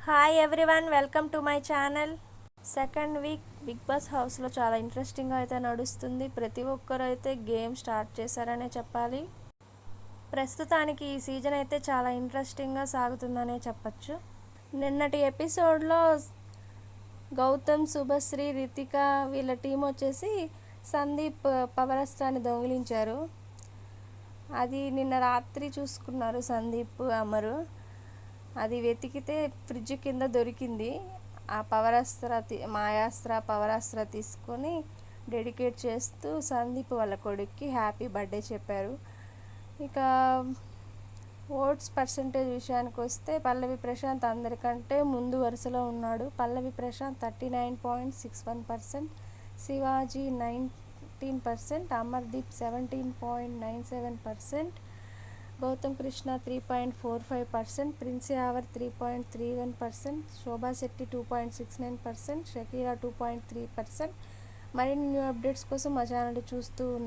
Hi everyone, welcome to my channel. Second week Bigg Boss హౌస్లో చాలా ఇంట్రెస్టింగ్గా అయితే నడుస్తుంది. ప్రతి ఒక్కరు అయితే గేమ్ స్టార్ట్ చేశారనే చెప్పాలి. ప్రస్తుతానికి ఈ సీజన్ అయితే చాలా ఇంట్రెస్టింగ్గా సాగుతుందనే చెప్పచ్చు. నిన్నటి ఎపిసోడ్లో గౌతమ్, శుభశ్రీ, రితిక వీళ్ళ టీం వచ్చేసి సందీప్ పవరస్త్రాన్ని దొంగిలించారు. అది నిన్న రాత్రి చూసుకున్నారు సందీప్, అమరు. అది వెతికితే ఫ్రిడ్జ్ కింద దొరికింది. ఆ మాయాస్త్ర పవరాస్త్ర తీసుకొని డెడికేట్ చేస్తూ సందీప్ వాళ్ళ కొడుక్కి హ్యాపీ బర్త్డే చెప్పారు. ఇక ఓట్స్ పర్సంటేజ్ విషయానికి వస్తే పల్లవి ప్రశాంత్ అందరికంటే ముందు వరుసలో ఉన్నాడు. పల్లవి ప్రశాంత్ 39.61%, శివాజీ 19%, అమర్దీప్ 17.97%, గౌతమ్ కృష్ణ 3.45%, ప్రిన్స్ యావర్ 3.31%, శోభా శెట్టి 2.69%, షకీరా 2.3%. మరిన్ని న్యూ అప్డేట్స్ కోసం మా ఛానల్ చూస్తూ ఉన్నారు.